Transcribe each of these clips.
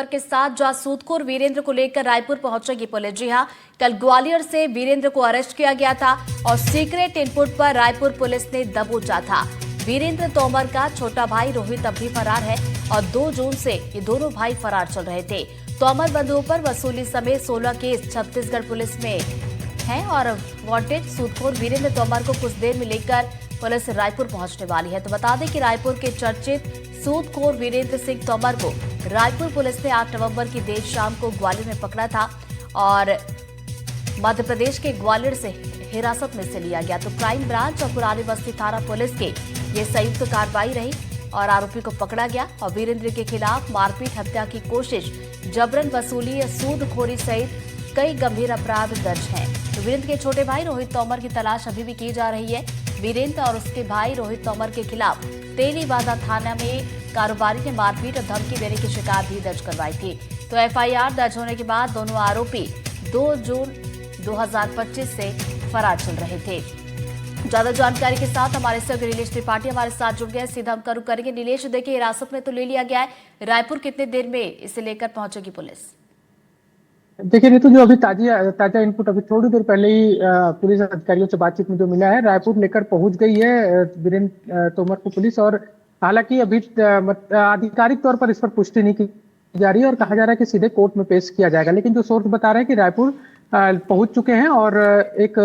के साथ जासूदखोर वीरेंद्र को लेकर रायपुर पहुंचेगी पुलिस। जी हां, कल ग्वालियर से वीरेंद्र को अरेस्ट किया गया था और सीक्रेट इनपुट पर रायपुर पुलिस ने दबोचा था। वीरेंद्र तोमर का छोटा भाई रोहित अब भी फरार है और 2 जून से ये दोनों भाई फरार चल रहे थे। तोमर बंधुओं पर वसूली समेत 16 केस छत्तीसगढ़ पुलिस में है और वांटेड सूदखोर वीरेंद्र तोमर को कुछ देर में लेकर पुलिस रायपुर पहुंचने वाली है। तो बता दें कि रायपुर के चर्चित सूदखोर वीरेंद्र सिंह तोमर को रायपुर पुलिस ने 8 नवंबर की देर शाम को ग्वालियर में पकड़ा था और मध्य प्रदेश के ग्वालियर से हिरासत में से लिया गया। तो क्राइम ब्रांच और पुरानी बस्ती थाना पुलिस के ये संयुक्त कार्रवाई रही और आरोपी को पकड़ा गया और वीरेंद्र के खिलाफ मारपीट, हत्या की कोशिश, जबरन वसूली, सूदखोरी सहित कई गंभीर अपराध दर्ज हैं। तो वीरेंद्र के छोटे भाई रोहित तोमर की तलाश अभी भी की जा रही है। वीरेंद्र और उसके भाई रोहित तोमर के खिलाफ तेलीबाजा थाना में कारोबारी ने मारपीट और धमकी देने की शिकायत भी दर्ज करवाई थी। तो एफआईआर दर्ज होने के बाद दोनों आरोपी 2 जून 2025 से फरार चल रहे थे। ज्यादा जानकारी के साथ हमारे सहयोगी नीलेश त्रिपाठी हमारे साथ जुड़ गए। सीधा हम करू करेंगे। नीलेश, देखिए हिरासत में तो ले लिया गया है, रायपुर कितने देर में इसे लेकर पहुंचेगी पुलिस? देखिए नीतू, जो अभी ताजा इनपुट अभी थोड़ी देर पहले ही पुलिस अधिकारियों से बातचीत में जो मिला है, रायपुर लेकर पहुंच गई है वीरेंद्र तोमर को पुलिस। और हालांकि अभी आधिकारिक तौर पर इस पर पुष्टि नहीं की जा रही है और कहा जा रहा है कि सीधे कोर्ट में पेश किया जाएगा। लेकिन जो सोर्स बता रहे हैं कि रायपुर पहुंच चुके हैं और एक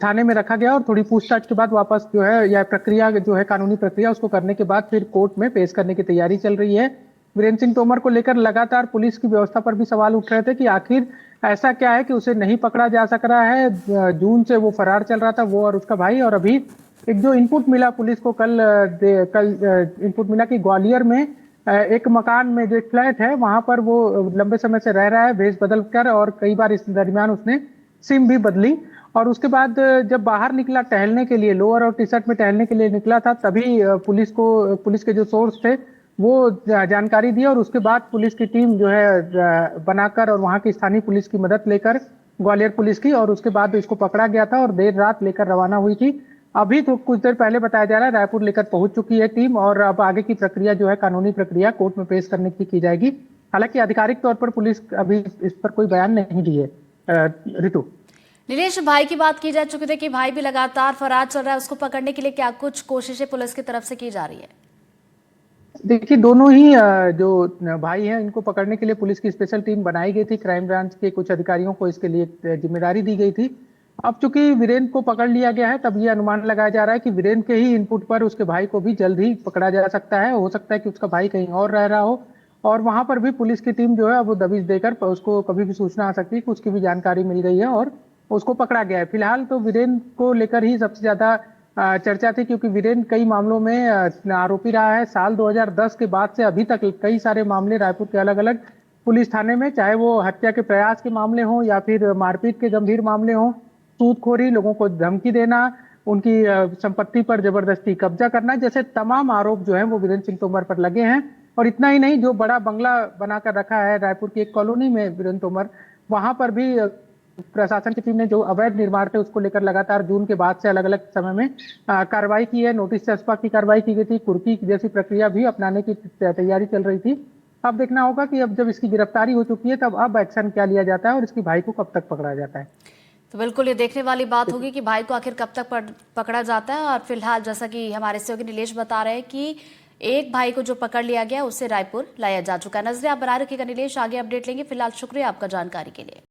थाने में रखा गया और थोड़ी पूछताछ के बाद वापस जो है या प्रक्रिया जो है कानूनी प्रक्रिया उसको करने के बाद फिर कोर्ट में पेश करने की तैयारी चल रही है। वीरेंद्र सिंह तोमर को लेकर लगातार पुलिस की व्यवस्था पर भी सवाल उठ रहे थे कि आखिर ऐसा क्या है कि उसे नहीं पकड़ा जा सक रहा है। जून से वो फरार चल रहा था, वो और उसका भाई। और अभी एक जो इनपुट मिला पुलिस को कल इनपुट मिला कि ग्वालियर में एक मकान में जो एक फ्लैट है वहां पर वो लंबे समय से रह रहा है भेष बदल कर, और कई बार इस दरमियान उसने सिम भी बदली। और उसके बाद जब बाहर निकला टहलने के लिए, लोअर और टी शर्ट में टहलने के लिए निकला था, तभी पुलिस के जो सोर्स थे वो जानकारी दी और उसके बाद पुलिस की टीम जो है बनाकर और वहां की स्थानीय पुलिस की मदद लेकर, ग्वालियर पुलिस की, और उसके बाद इसको पकड़ा गया था और देर रात लेकर रवाना हुई थी। अभी तो कुछ देर पहले बताया जा रहा है रायपुर लेकर पहुंच चुकी है टीम और अब आगे की प्रक्रिया जो है कानूनी प्रक्रिया कोर्ट में पेश करने की जाएगी। हालांकि आधिकारिक तौर पर पुलिस अभी इस पर कोई बयान नहीं दी है। ऋतु, नीलेश, भाई की बात की जा चुकी थी कि भाई भी लगातार फरार चल रहा है, उसको पकड़ने के लिए क्या कुछ कोशिशें पुलिस की तरफ से की जा रही है? देखिए, दोनों ही जो भाई हैं इनको पकड़ने के लिए पुलिस की स्पेशल टीम बनाई गई थी। क्राइम ब्रांच के कुछ अधिकारियों को इसके लिए जिम्मेदारी दी गई थी। अब चूंकि वीरेंद्र को पकड़ लिया गया है, तब ये अनुमान लगाया जा रहा है कि वीरेंद्र के ही इनपुट पर उसके भाई को भी जल्द ही पकड़ा जा सकता है। हो सकता है कि उसका भाई कहीं और रह रहा हो और वहां पर भी पुलिस की टीम जो है वो दबिश देकर उसको कभी भी सूचना आ सकती है कि उसकी भी जानकारी मिल गई है और उसको पकड़ा गया है। फिलहाल तो वीरेंद्र को लेकर ही सबसे ज्यादा चर्चा थी, क्योंकि वीरेंद्र कई मामलों में आरोपी रहा है। साल 2010 के बाद से अभी तक कई सारे मामले रायपुर के अलग अलग पुलिस थाने में, चाहे वो हत्या के प्रयास के मामले हों या फिर मारपीट के गंभीर मामले हों, सूदखोरी, लोगों को धमकी देना, उनकी संपत्ति पर जबरदस्ती कब्जा करना, जैसे तमाम आरोप जो है वो वीरेंद्र सिंह तोमर पर लगे हैं। और इतना ही नहीं, जो बड़ा बंगला बनाकर रखा है रायपुर की एक कॉलोनी में वीरेंद्र तोमर, वहां पर भी प्रशासन की टीम ने जो अवैध निर्माण थे उसको लेकर लगातार जून के बाद से अलग अलग समय में कार्रवाई की है। नोटिस चस्पा की कार्रवाई की गई थी, कुर्की जैसी प्रक्रिया भी अपनाने की तैयारी चल रही थी। अब देखना होगा कि अब जब इसकी गिरफ्तारी हो चुकी है तब अब एक्शन क्या लिया जाता है और इसके भाई को कब तक पकड़ा जाता है। तो बिल्कुल ये देखने वाली बात होगी कि भाई को आखिर कब तक पकड़ा जाता है। और फिलहाल जैसा कि हमारे सहयोगी नीलेश बता रहे हैं कि एक भाई को जो पकड़ लिया गया उसे रायपुर लाया जा चुका है। नजरें आप बनाए रखिएगा नीलेश, आगे अपडेट लेंगे। फिलहाल शुक्रिया आपका जानकारी के लिए।